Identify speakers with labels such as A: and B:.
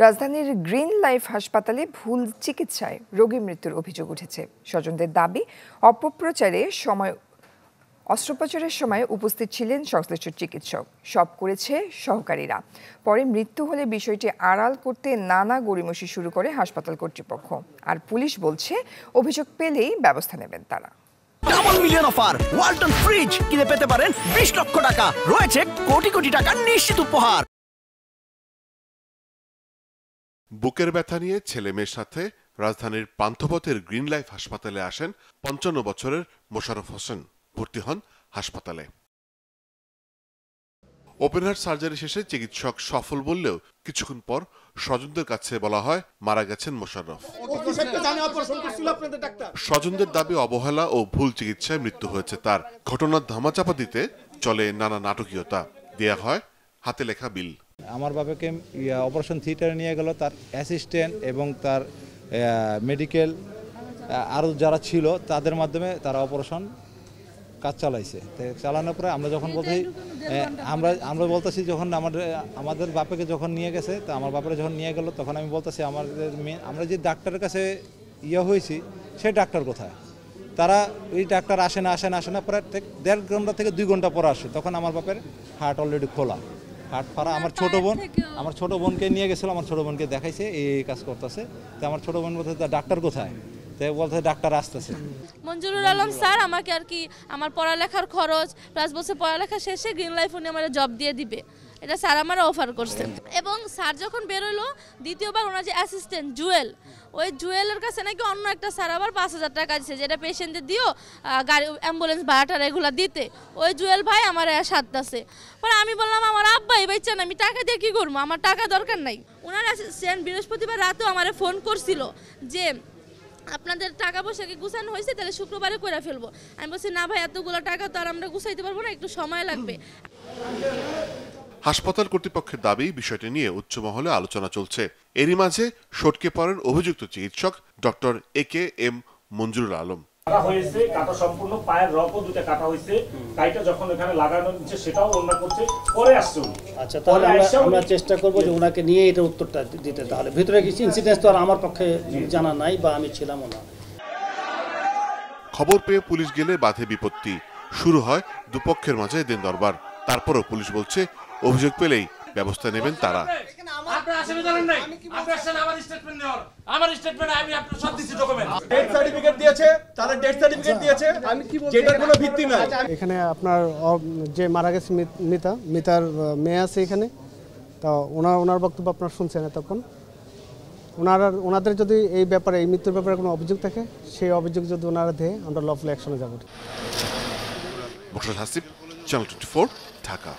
A: রাজধানীর green life হাসপাতালে ভুল চিকিৎসায় রোগী মৃত্যুর অভিযোগ উঠেছে। স্বজনদের দাবি, অস্ত্রোপচারের সময় উপস্থিত ছিলেন সংশ্লিষ্ট চিকিৎসক, সব করেছে সহকারীরা। পরে মৃত্যু হলে বিষয়টি আড়াল করতে নানা গড়িমসি শুরু করে হাসপাতাল কর্তৃপক্ষ। আর পুলিশ বলছে, অভিযোগ পেলেই ব্যবস্থা নেবেন তারা।
B: Double million offer Walton fridge কিনে পেতে পারেন 20 লক্ষ টাকা, রয়েছে কোটি কোটি টাকার নিশ্চিত উপহার।
C: বুকের ব্যথা নিয়ে ছেলে মেয়ের সাথে রাজধানীর পান্থপথের গ্রিন লাইফ হাসপাতালে আসেন 55 বছরের মোশাররফ হোসেন। ভর্তি হন হাসপাতালে। ওপেন হার্ট সার্জারি শেষে চিকিৎসক সফল বললেও কিছুক্ষণ পর স্বজনদের কাছে বলা হয় মারা গেছেন মোশাররফ। স্বজনদের দাবি, অবহেলা ও ভুল চিকিৎসায় মৃত্যু হয়েছে তার। ঘটনার ধামাচাপা দিতে চলে নানা নাটকীয়তা, দেয়া হয় হাতে লেখা বিল।
D: আমার বাবাকে অপারেশন থিয়েটারে নিয়ে গেল, তার অ্যাসিস্ট্যান্ট এবং তার মেডিকেল আরও যারা ছিল তাদের মাধ্যমে তারা অপারেশন কাজ চালাইছে। চালানোর পরে আমরা যখন বলছি আমরা বলতেছি, যখন আমাদের বাপেকে যখন নিয়ে গেছে, তা আমার বাপেরা যখন নিয়ে গেল, তখন আমি বলতেছি আমরা যে ডাক্তারের কাছে হয়েছি সেই ডাক্তার কোথায়? তারা ওই ডাক্তার আসে না প্রায় 1.5 ঘন্টা থেকে 2 ঘন্টা পর আসে। তখন আমার বাপের হার্ট অলরেডি খোলা, হার্ট ফাড়া। আমার ছোট বোনকে নিয়ে গেছিলো, আমার ছোট বোনকে দেখাইছে এই কাজ করতেছে। তো আমার ছোট বোন বলতে ডাক্তার কোথায়? তাই বলতে ডাক্তার আসতেছে।
E: মঞ্জুরুল আলম স্যার আমাকে আর কি আমার পড়ালেখার খরচ প্লাস বলছে পড়ালেখা শেষে গ্রিন লাইফ উনি আমার জব দিয়ে দিবে, এটা স্যার আমার অফার করছেন। এবং স্যার যখন বেরোলো দ্বিতীয়বার ওনার যে অ্যাসিস্ট্যান্ট জুয়েল, ওই জুয়েলের কাছে নাকি অন্য একটা স্যার আবার 5000 টাকা দিচ্ছে, যেটা পেশেন্টদের দিও গাড়ি অ্যাম্বুলেন্স ভাড়াটা এগুলো দিতে। ওই জুয়েল ভাই আমার সাথে। পরে আমি বললাম আমার আব্বাই বাইচ্ছেন, আমি টাকা দিয়ে কী করবো, আমার টাকা দরকার নাই। ওনার অ্যাসিস্ট্যান্ট বৃহস্পতিবার রাতেও আমার ফোন করছিল যে আপনাদের টাকা পয়সা কি গুছানো হয়েছে, তাহলে শুক্রবারে করে ফেলবো। আমি বলছি না ভাই, এতগুলো টাকা তো আর আমরা গুছাইতে পারবো না, একটু সময় লাগবে।
C: হাসপাতাল কর্তৃপক্ষের দাবি, বিষয়টি নিয়ে উচ্চ মহলে আলোচনা চলছে। এরই মাঝে সটকে পড়েন অভিযুক্ত চিকিৎসক ডক্টর AKM মঞ্জুরুল আলম।
F: কাটা হয়েছে, কাটা সম্পূর্ণ পায়ের রগও দুটো কাটা হয়েছে, কাইটা যখন এখানে লাগানো হচ্ছে সেটাও ওনা করছে, পরে আসছে।
G: আচ্ছা, তাহলে আমরা চেষ্টা করব যে ওনাকে নিয়ে এটা উত্তরটা দিতে। তাহলে ভিতরে কিছু ইনসিডেন্স তো আর আমার পক্ষে জানা নাই বা আমি ছিলামও না।
C: খবর পেয়ে পুলিশ গেলে বাধে বিপত্তি, শুরু হয় দুপক্ষের মাঝে দিন দরবার। তারপরও পুলিশ বলছে, অভিযোগ পেলেই ব্যবস্থা নেবেন তারা।
H: এখানে আপনার যে মারা গেছে মিতার মেয়ে আছে এখানে, তা ওনার বক্তব্য আপনার শুনছেন এতক্ষণ। ওনাদের যদি এই ব্যাপারে, এই মৃত্যুর ব্যাপারে কোনো অভিযোগ থাকে, সেই অভিযোগ যদি ওনারা দেয়, আমরা লফুল অ্যাকশনে যাব।
C: মোশাররফ হাসিব, চ্যানেল 24, ঢাকা।